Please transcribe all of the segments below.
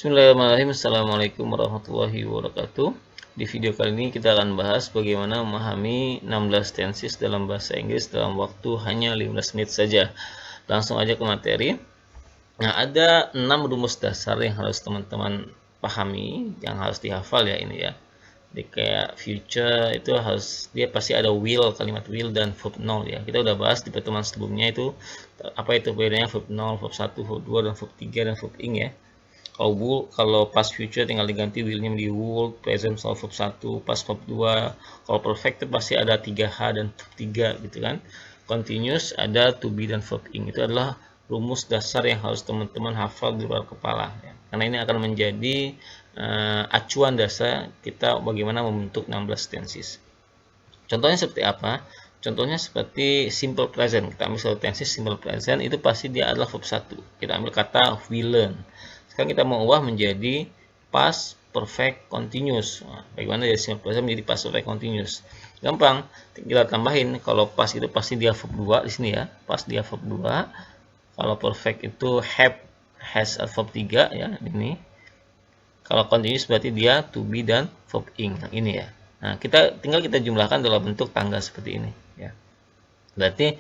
Bismillahirrahmanirrahim. Assalamualaikum warahmatullahi wabarakatuh. Di video kali ini kita akan bahas bagaimana memahami 16 tenses dalam bahasa Inggris dalam waktu hanya 15 menit saja. Langsung aja ke materi. Nah, ada 6 rumus dasar yang harus teman-teman pahami, yang harus dihafal ya ini ya. Jadi kayak future itu harus, dia pasti ada will, kalimat will dan verb null ya. Kita udah bahas di pertemuan sebelumnya itu apa itu bedanya verb null, verb 1, verb 2 dan verb 3 dan verb ing ya. Kalau past future tinggal diganti will-nya menjadi would, present soal verb 1, past verb 2. Kalau perfect itu pasti ada 3H dan verb 3 gitu kan. Continuous ada to be dan verb ing. Itu adalah rumus dasar yang harus teman-teman hafal di luar kepala ya. Karena ini akan menjadi acuan dasar kita bagaimana membentuk 16 tenses. Contohnya seperti apa? Contohnya seperti simple present. Kita ambil satu tenses simple present, itu pasti dia adalah verb 1. Kita ambil kata we learn. Sekarang kita mau ubah menjadi past perfect continuous. Nah, bagaimana dari simple present menjadi past perfect continuous? Gampang, kita tambahin. Kalau past itu pasti dia verb 2 di sini ya. Past dia verb 2. Kalau perfect itu have, has verb 3 ya, ini. Kalau continuous berarti dia to be dan verb ing. Nah, ini ya. Nah, kita jumlahkan dalam bentuk tangga seperti ini ya. Berarti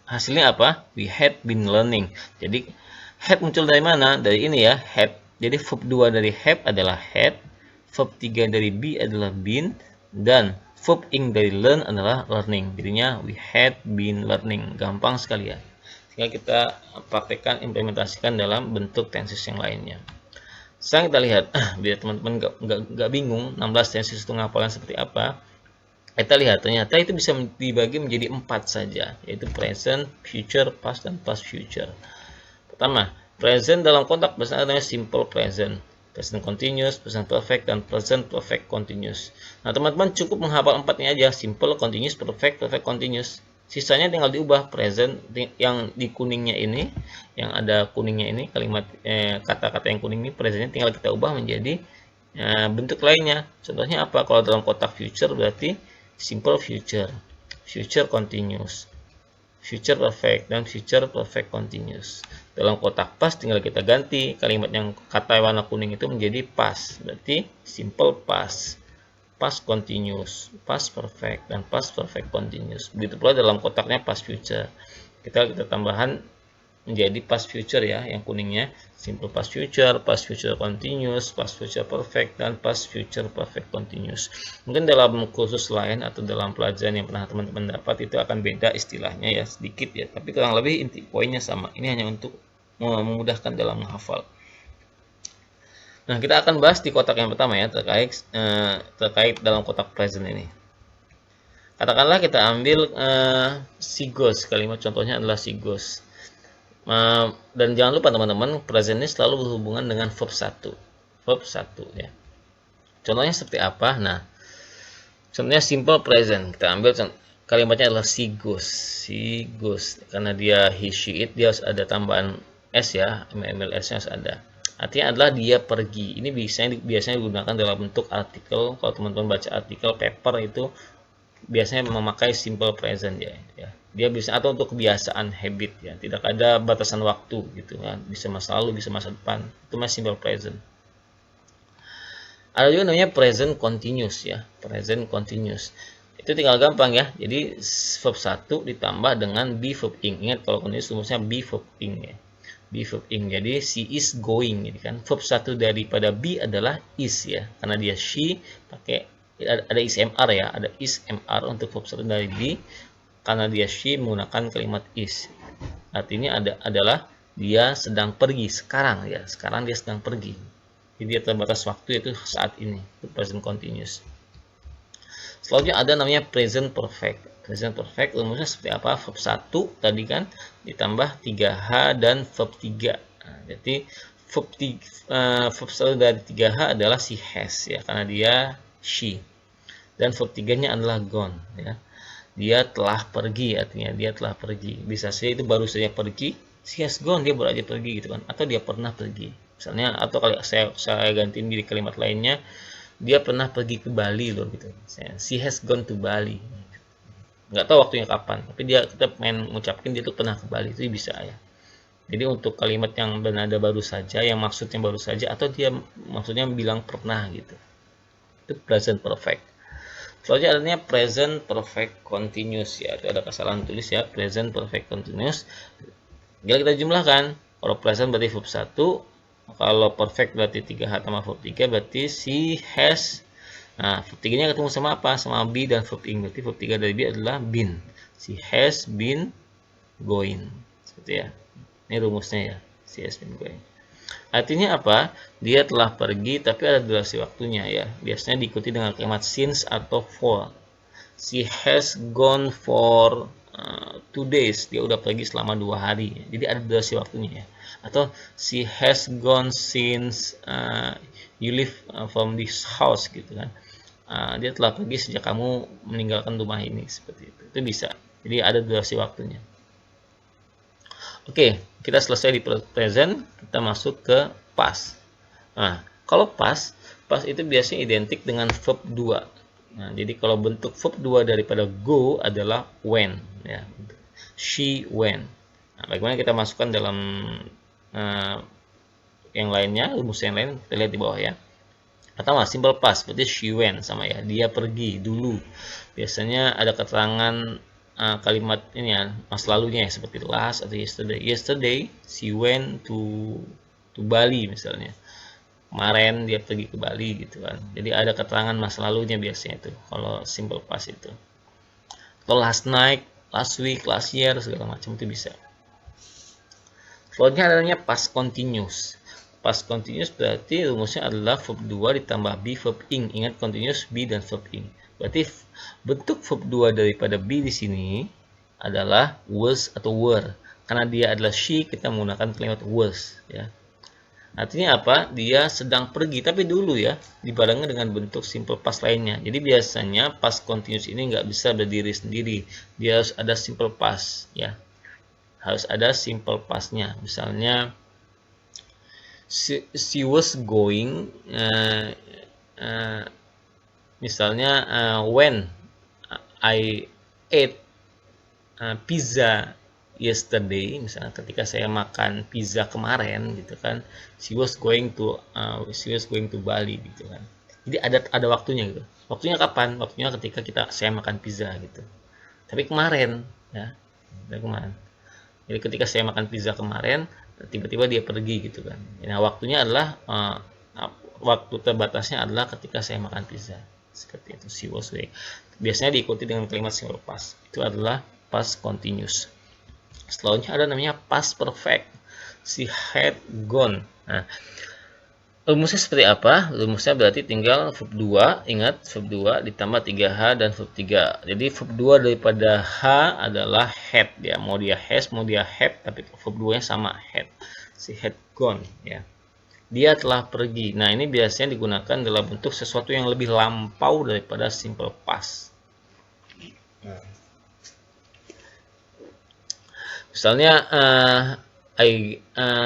hasilnya apa? We had been learning. Jadi had muncul dari mana? Dari ini ya, had. Jadi verb 2 dari have adalah had, verb 3 dari be adalah been, dan verb ing dari learn adalah learning. Jadinya we had been learning. Gampang sekali ya. Sehingga kita praktekkan, implementasikan dalam bentuk tenses yang lainnya. Sekarang kita lihat, biar teman-teman nggak bingung 16 tenses itu ngapalnya seperti apa. Kita lihat ternyata itu bisa dibagi menjadi 4 saja, yaitu present, future, past, dan past future. Pertama, present dalam konteks bahasa namanya simple present, present continuous, present perfect, dan present perfect continuous. Nah, teman-teman cukup menghafal 4-nya aja, simple, continuous, perfect, perfect continuous. Sisanya tinggal diubah. Present yang di kuningnya ini, yang ada kuningnya ini, kalimat kata-kata yang kuning ini, presentnya tinggal kita ubah menjadi bentuk lainnya. Contohnya apa? Kalau dalam kotak future berarti simple future, future continuous, future perfect, dan future perfect continuous. Dalam kotak past tinggal kita ganti kalimat yang kata warna kuning itu menjadi past, berarti simple past, past continuous, past perfect, dan past perfect continuous. Begitu pula dalam kotaknya past future. Kita tambahan menjadi past future ya, yang kuningnya simple past future continuous, past future perfect, dan past future perfect continuous. Mungkin dalam kursus lain atau dalam pelajaran yang pernah teman-teman dapat itu akan beda istilahnya ya, sedikit ya, tapi kurang lebih inti poinnya sama. Ini hanya untuk memudahkan dalam menghafal. Nah, kita akan bahas di kotak yang pertama ya, terkait dalam kotak present ini. Katakanlah kita ambil she goes, kalimat contohnya adalah she goes. Dan jangan lupa teman-teman, present ini selalu berhubungan dengan verb 1. Verb 1 ya. Contohnya seperti apa? Nah, contohnya simple present. Kita ambil kalimatnya adalah she goes. She goes. Karena dia he, she, it, dia harus ada tambahan s ya, MLS-nya harus ada. Artinya adalah dia pergi. Ini biasanya digunakan dalam bentuk artikel. Kalau teman-teman baca artikel paper itu biasanya memakai simple present ya. Dia bisa, atau untuk kebiasaan habit ya. Tidak ada batasan waktu gitu kan. Bisa masa lalu, bisa masa depan. Itu masih simple present. Ada juga namanya present continuous ya. Present continuous. Itu tinggal gampang ya. Jadi verb 1 ditambah dengan be verb ing. Ingat kalau continuous rumusnya be verb ing ya. Be verb ing. Jadi she is going gitu kan. Verb 1 daripada be adalah is ya. Karena dia she pakai ada is mr ya. Ada is mr untuk verb 1 dari be. Karena dia she menggunakan kalimat is. Artinya adalah dia sedang pergi sekarang ya. Sekarang dia sedang pergi. Jadi dia terbatas waktu, yaitu saat ini. Itu present continuous. Selanjutnya ada namanya present perfect. Present perfect rumusnya seperti apa? Verb 1 tadi kan ditambah 3H dan verb 3. Nah, jadi verb 1 dari 3H adalah si has ya, karena dia she. Dan verb 3-nya adalah gone ya. Dia telah pergi, artinya dia telah pergi. Bisa saja itu baru saja pergi, she has gone, dia baru aja pergi gitu kan, atau dia pernah pergi. Misalnya, atau kalau saya gantiin di kalimat lainnya, dia pernah pergi ke Bali loh gitu. She has gone to Bali. Nggak tahu waktunya kapan, tapi kita main ngucapin dia tuh pernah ke Bali, itu bisa ya. Jadi untuk kalimat yang bernada baru saja, yang maksudnya baru saja, atau dia maksudnya bilang pernah gitu, itu present perfect. Selanjutnya adanya present perfect continuous ya, itu ada kesalahan tulis ya, present perfect continuous. Bila kita jumlahkan, kalau present berarti verb 1, kalau perfect berarti 3H tambah verb 3, berarti she has. Nah, verb 3-nya ketemu sama apa? Sama be dan verb ing. Berarti verb 3 dari be adalah been. She has been going. Seperti ya. Ini rumusnya ya. She has been going. Artinya apa? Dia telah pergi tapi ada durasi waktunya ya. Biasanya diikuti dengan kalimat since atau for. She has gone for 2 days. Dia udah pergi selama 2 hari. Jadi ada durasi waktunya ya. Atau she has gone since you leave from this house gitu kan. Dia telah pergi sejak kamu meninggalkan rumah ini, seperti itu. Itu bisa. Jadi ada durasi waktunya. Oke, kita selesai di present, kita masuk ke past. Nah, kalau past itu biasanya identik dengan verb 2. Nah, jadi kalau bentuk verb 2 daripada go adalah went ya. She went. Nah, bagaimana kita masukkan dalam yang lainnya, rumus yang lain kita lihat di bawah ya. Pertama, simple past berarti she went sama ya, dia pergi dulu. Biasanya ada keterangan kalimat ini ya, masa lalunya ya, seperti last atau yesterday. Yesterday she went to Bali misalnya. Kemarin dia pergi ke Bali gitu kan. Jadi ada keterangan masa lalunya biasanya itu kalau simple past itu. Atau last night, last week, last year segala macam itu bisa. Selanjutnya adanya past continuous. Past continuous berarti rumusnya adalah verb 2 ditambah be verb ing. Ingat continuous be dan verb ing. Berarti bentuk verb 2 daripada be di sini adalah was atau were. Karena dia adalah she, kita menggunakan kalimat was ya. Artinya apa? Dia sedang pergi, tapi dulu ya, dibarengi dengan bentuk simple past lainnya. Jadi biasanya past continuous ini nggak bisa berdiri sendiri. Dia harus ada simple past ya. Harus ada simple pastnya. Misalnya she was going misalnya when I ate pizza yesterday, misalnya ketika saya makan pizza kemarin gitu kan, she was going to Bali gitu kan. Jadi ada waktunya gitu. Waktunya kapan? Waktunya ketika saya makan pizza gitu. Tapi kemarin ya, dari kemarin. Jadi ketika saya makan pizza kemarin, tiba-tiba dia pergi gitu kan. Nah, waktunya adalah waktu terbatasnya adalah ketika saya makan pizza. Seperti itu, she was going. Biasanya diikuti dengan kalimat simple past. Itu adalah past continuous. Selanjutnya ada namanya past perfect. She had gone. Nah, rumusnya seperti apa? Rumusnya berarti tinggal verb 2, ingat verb 2 ditambah 3H dan verb 3. Jadi verb 2 daripada H adalah had ya. Mau dia has, mau dia have, tapi verb 2-nya sama had. She had gone ya. Dia telah pergi. Nah, ini biasanya digunakan dalam bentuk sesuatu yang lebih lampau daripada simple past. Misalnya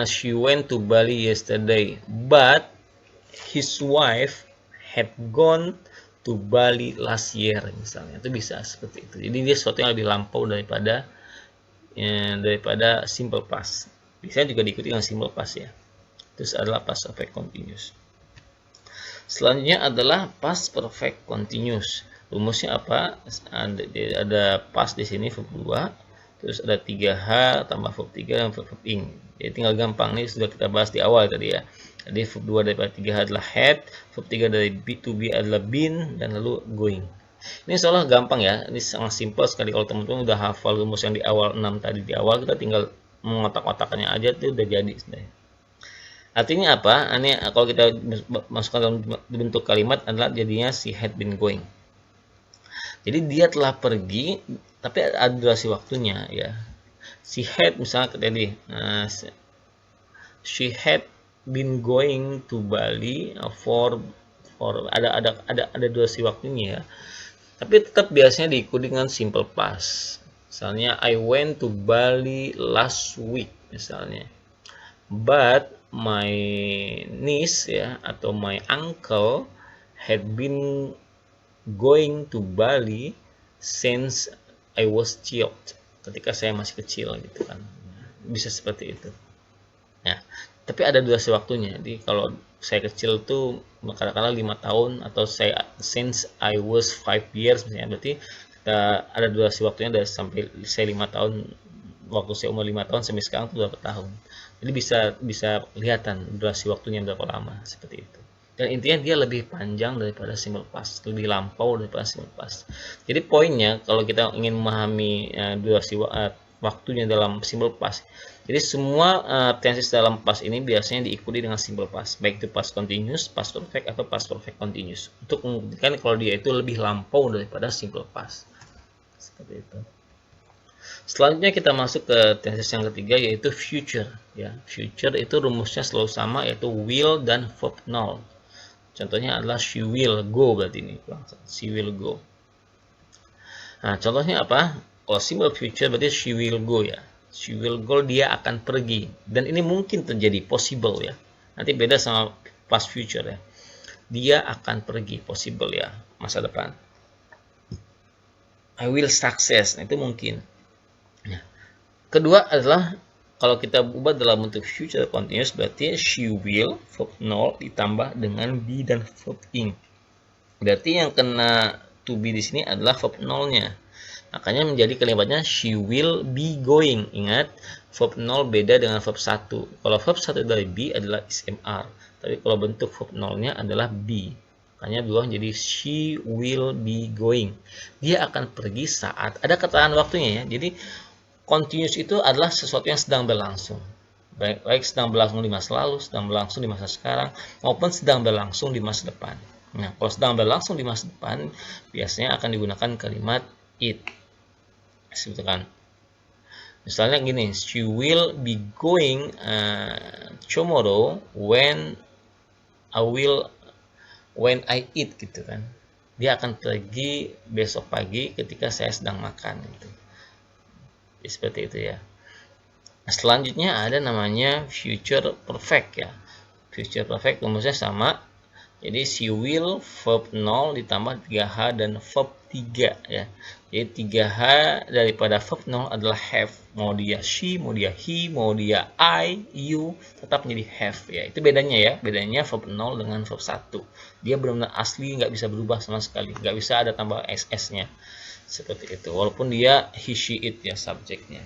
she went to Bali yesterday, but his wife had gone to Bali last year misalnya. Itu bisa seperti itu. Jadi dia sesuatu yang lebih lampau daripada simple past. Bisa juga diikuti dengan simple past ya. Terus adalah past perfect continuous. Selanjutnya adalah past perfect continuous. Rumusnya apa? Ada past di sini verb 2. Terus ada 3H tambah verb 3 dan verb ing. Jadi tinggal gampang, nih sudah kita bahas di awal tadi ya. Jadi verb 2 daripada 3H adalah had, verb 3 dari be to be adalah been, dan lalu going. Ini seolah gampang ya, ini sangat simpel sekali. Kalau teman-teman udah hafal rumus yang di awal 6 tadi di awal, kita tinggal mengotak-otaknya aja itu udah jadi sebenarnya. Artinya apa? Ini kalau kita masukkan dalam bentuk kalimat adalah jadinya she had been going. Jadi dia telah pergi, tapi ada durasi waktunya ya. She had misalnya tadi, she had been going to Bali for ada durasi waktunya ya. Tapi tetap biasanya diikuti dengan simple past. Misalnya I went to Bali last week misalnya. But my niece ya atau my uncle had been going to Bali since I was child, ketika saya masih kecil gitu kan. Bisa seperti itu. Ya, tapi ada durasi waktunya. Jadi kalau saya kecil tuh kadang-kadang 5 tahun, atau saya since I was 5 years misalnya, berarti kita ada durasi waktunya dari sampai saya 5 tahun, waktu saya umur 5 tahun sampai sekarang tuh berapa tahun. Jadi bisa bisa kelihatan durasi waktunya berapa lama, seperti itu. Dan intinya dia lebih panjang daripada simple past, lebih lampau daripada simple past. Jadi poinnya, kalau kita ingin memahami durasi waktunya dalam simple past, jadi semua tenses dalam past ini biasanya diikuti dengan simple past, baik itu past continuous, past perfect, atau past perfect continuous, untuk membuktikan kalau dia itu lebih lampau daripada simple past. Seperti itu. Selanjutnya kita masuk ke tenses yang ketiga, yaitu future. Ya, future itu rumusnya selalu sama, yaitu will dan verb null. Contohnya adalah she will go, berarti ini she will go. Nah, contohnya apa? Kalau simple future berarti she will go, ya. She will go, dia akan pergi. Dan ini mungkin terjadi, possible, ya. Nanti beda sama past future, ya. Dia akan pergi, possible, ya, masa depan. I will success, nah, itu mungkin. Nah, kedua adalah kalau kita ubah dalam bentuk future continuous, berarti she will verb null ditambah dengan be dan verb ing. Berarti yang kena to be di sini adalah verb null-nya. Makanya menjadi kalimatnya she will be going. Ingat, verb null beda dengan verb 1. Kalau verb 1 dari be adalah ismr. Tapi kalau bentuk verb null-nya adalah be. Makanya berubah jadi she will be going. Dia akan pergi saat ada keterangan waktunya, ya. Jadi continuous itu adalah sesuatu yang sedang berlangsung. Baik sedang berlangsung di masa lalu, sedang berlangsung di masa sekarang, maupun sedang berlangsung di masa depan. Nah, kalau sedang berlangsung di masa depan, biasanya akan digunakan kalimat it. Seperti kan. Misalnya gini, she will be going tomorrow when I eat, gitu kan. Dia akan pergi besok pagi ketika saya sedang makan, gitu. Seperti itu, ya. Selanjutnya ada namanya future perfect, ya. Future perfect rumusnya sama. Jadi she will verb 0 ditambah 3h dan verb 3, ya. Jadi 3h daripada verb 0 adalah have. Mau dia she, mau dia he, mau dia I, you, tetap menjadi have, ya. Itu bedanya, ya. Bedanya verb 0 dengan verb 1. Dia benar-benar asli, nggak bisa berubah sama sekali. Nggak bisa ada tambah ss-nya. Seperti itu. Walaupun dia he, she, it, ya, subjeknya.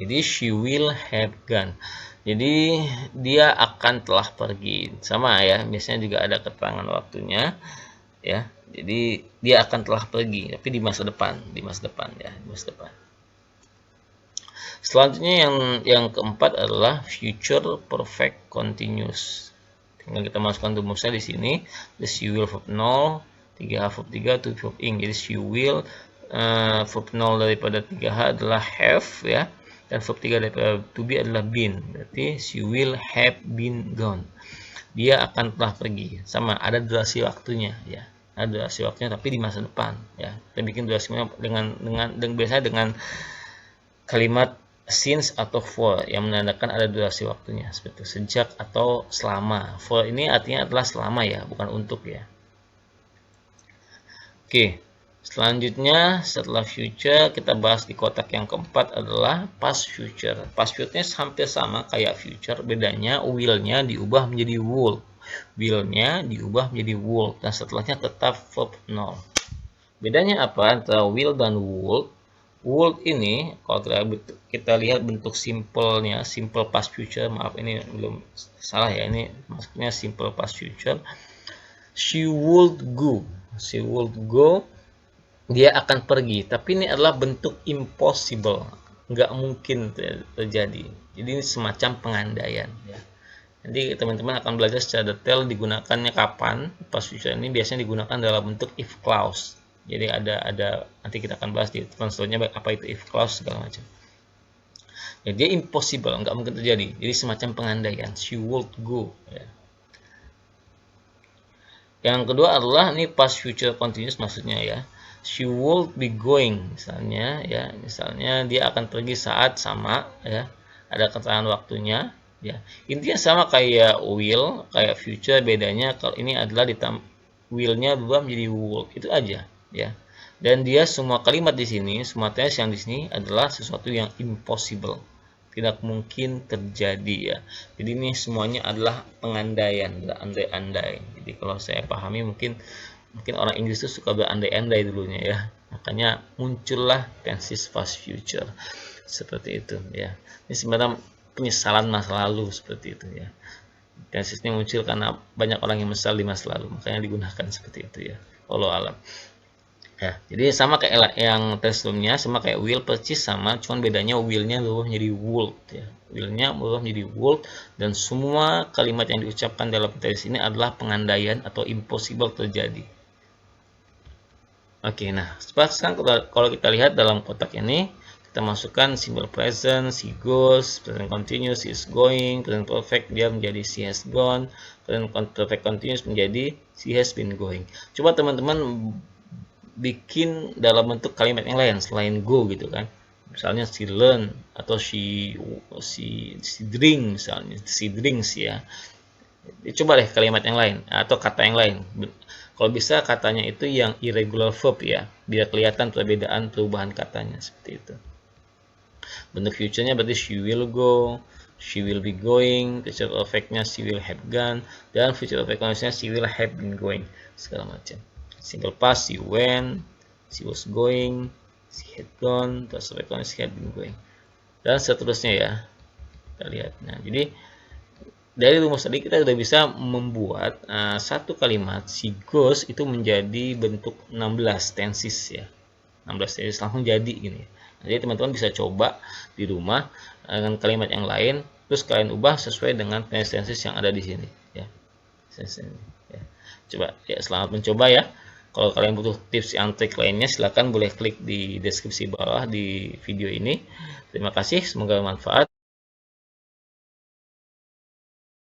Jadi she will have gone. Jadi dia akan telah pergi. Sama, ya. Biasanya juga ada keterangan waktunya, ya. Jadi dia akan telah pergi, tapi di masa depan, ya, di masa depan. Selanjutnya yang keempat adalah future perfect continuous. Tinggal kita masukkan rumusnya di sini. The she will verb 0, 3h verb 3, 2 verb ing. Jadi she will verb 0 daripada 3h adalah have, ya. Dan verb 3 daripada to be adalah been. Berarti she will have been gone. Dia akan telah pergi. Sama, ada durasi waktunya, ya. Ada durasi waktunya tapi di masa depan, ya. Kita bikin durasinya dengan biasanya dengan kalimat since atau for yang menandakan ada durasi waktunya, seperti sejak atau selama. For ini artinya adalah selama, ya, bukan untuk, ya. Oke. Selanjutnya setelah future kita bahas di kotak yang keempat adalah past future. Past future-nya hampir sama kayak future, bedanya will-nya diubah menjadi would. Will-nya diubah menjadi would dan setelahnya tetap verb 0. Bedanya apa antara will dan would? Would ini kalau kita lihat bentuk simpelnya, simple past future, maaf ini belum salah, ya, ini maksudnya simple past future. She would go. She would go. Dia akan pergi, tapi ini adalah bentuk impossible, nggak mungkin terjadi. Jadi ini semacam pengandaian, ya. Nanti teman-teman akan belajar secara detail digunakannya kapan. Past future ini biasanya digunakan dalam bentuk if clause. Jadi ada nanti kita akan bahas di teman selanjutnya apa itu if clause segala macam. Ya, dia impossible, nggak mungkin terjadi. Jadi semacam pengandaian. She would go, ya. Yang kedua adalah ini past future continuous, maksudnya, ya. She would be going, misalnya, ya. Misalnya dia akan pergi saat sama, ya. Ada keterangan waktunya, ya. Intinya sama kayak will, kayak future, bedanya kalau ini adalah will-nya berubah menjadi would. Itu aja, ya. Dan dia semua kalimat di sini, semua tense yang di sini adalah sesuatu yang impossible. tidak mungkin terjadi ya. Jadi ini semuanya adalah pengandaian, andai-andai. Jadi kalau saya pahami mungkin orang Inggris itu suka berandai-andai dulunya ya. Makanya muncullah tenses past future seperti itu ya. Ini sebenarnya penyesalan masa lalu seperti itu ya. Tenses ini muncul karena banyak orang yang menyesal di masa lalu, makanya digunakan seperti itu ya. Wallahu alam. Ya, jadi sama kayak yang tes sebelumnya, sama kayak will purchase sama, cuman bedanya will-nya berubah menjadi would ya. Will-nya berubah menjadi would, dan semua kalimat yang diucapkan dalam tes ini adalah pengandaian atau impossible terjadi. Oke, nah sekarang kalau kita lihat dalam kotak ini, kita masukkan simple present, she goes, present continuous, she is going, present perfect dia menjadi she has gone, present perfect continuous menjadi she has been going. Coba teman-teman bikin dalam bentuk kalimat yang lain selain go gitu kan, misalnya she learn atau she drink, misalnya she drinks ya. Coba deh kalimat yang lain atau kata yang lain, kalau bisa katanya itu yang irregular verb ya, biar kelihatan perubahan katanya seperti itu. Bentuk future-nya berarti she will go, she will be going, future perfect-nya she will have gone, dan future perfect continuous-nya she will have been going, segala macam. Simple past, she went, she was going, she had gone, past perfect continuous, she had been going, dan seterusnya ya. Kita lihat. Nah, jadi dari rumus tadi kita sudah bisa membuat satu kalimat she goes itu menjadi bentuk 16 tenses ya. 16 tenses langsung jadi gini. Jadi teman-teman bisa coba di rumah dengan kalimat yang lain, terus kalian ubah sesuai dengan tenses yang ada di sini ya. Coba ya, selamat mencoba ya. Kalau kalian butuh tips and trik lainnya, silahkan boleh klik di deskripsi bawah di video ini. Terima kasih, semoga bermanfaat.